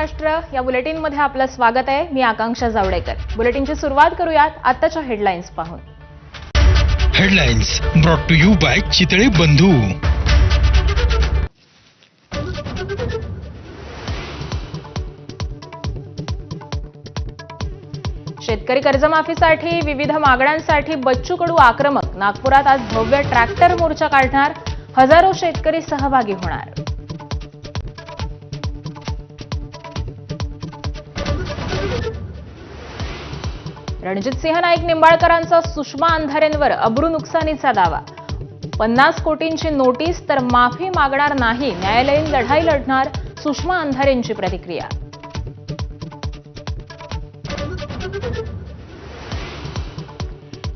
महाराष्ट्र या बुलेटिनमध्ये आपलं स्वागत आहे। मी आकांक्षा जावडेकर। बुलेटिनची सुरुवात करूयात आताच्या हेडलाईन्स पाहून। Headlines brought to you by Chitale Bandhu. शेतकरी कर्जमाफीसाठी विविध मागण्यांसाठी बच्चू कडू आक्रमक। नागपुरात आज भव्य ट्रॅक्टर मोर्चा काढणार, हजारो शेतकरी सहभागी होणार। रणजितसिंह नाईक निंबाळकरांचा सुषमा अंधारेंवर अब्रू नुकसानीचा दावा। 50 कोटींची नोटीस तर माफी मागणार नाही, न्यायालयीन लढाई लढणार, सुषमा अंधारेंची प्रतिक्रिया।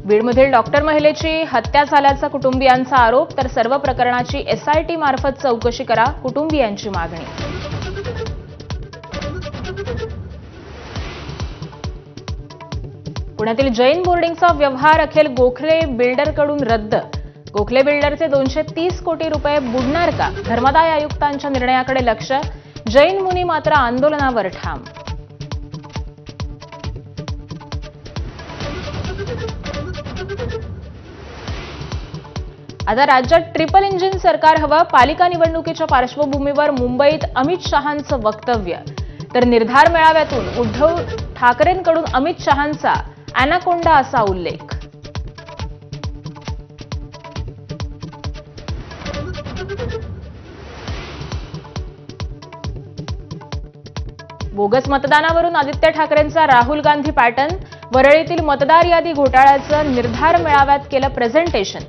बीडमधील डॉक्टर महिलेची हत्या झाल्याचा कुटुंबियांचा आरोप, तर सर्व प्रकरणाची SIT मार्फत चौकशी करा, कुटुंबियांची मागणी। पुण्यातील जैन बोर्डिंगचा व्यवहार अखेर गोखले बिल्डरकडून रद्द। गोखले बिल्डरचे 230 कोटी रुपये बुडणार का? धर्मादाय आयुक्तांच्या निर्णयाकडे लक्ष, जैन मुनी मात्र आंदोलनावर ठाम। आता राज्यात ट्रिपल इंजिन सरकार हवं। पालिका निवडणुकीच्या पार्श्वभूमीवर मुंबईत अमित शहांचं वक्तव्य, तर निर्धार मेळाव्यातून उद्धव ठाकरेंकडून अमित शहांचा अॅनाकोंडा असा उल्लेख। बोगस मतदानावरून आदित्य ठाकरेंचा राहुल गांधी पॅटर्न। वरळीतील मतदार यादी घोटाळ्याचं निर्धार मेळाव्यात केलं प्रेझेंटेशन।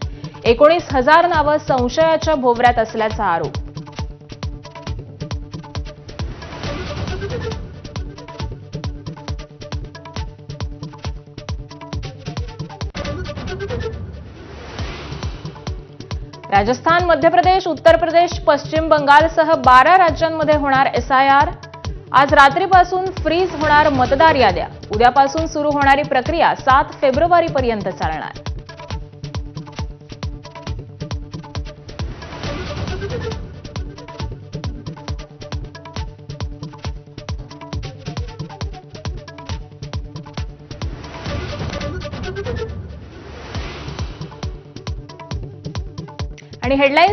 19,000 नावं संशयाच्या भोवऱ्यात असल्याचा आरोप। राजस्थान, मध्य प्रदेश, उत्तर प्रदेश, पश्चिम बंगालसह 12 राज्यांमध्ये होणार SIR। आज रात्रीपासून फ्रीज होणार मतदार याद्या। उद्यापासून सुरू होणारी प्रक्रिया 7 फेब्रुवारीपर्यंत चालणार। आणि हेडलाईन्स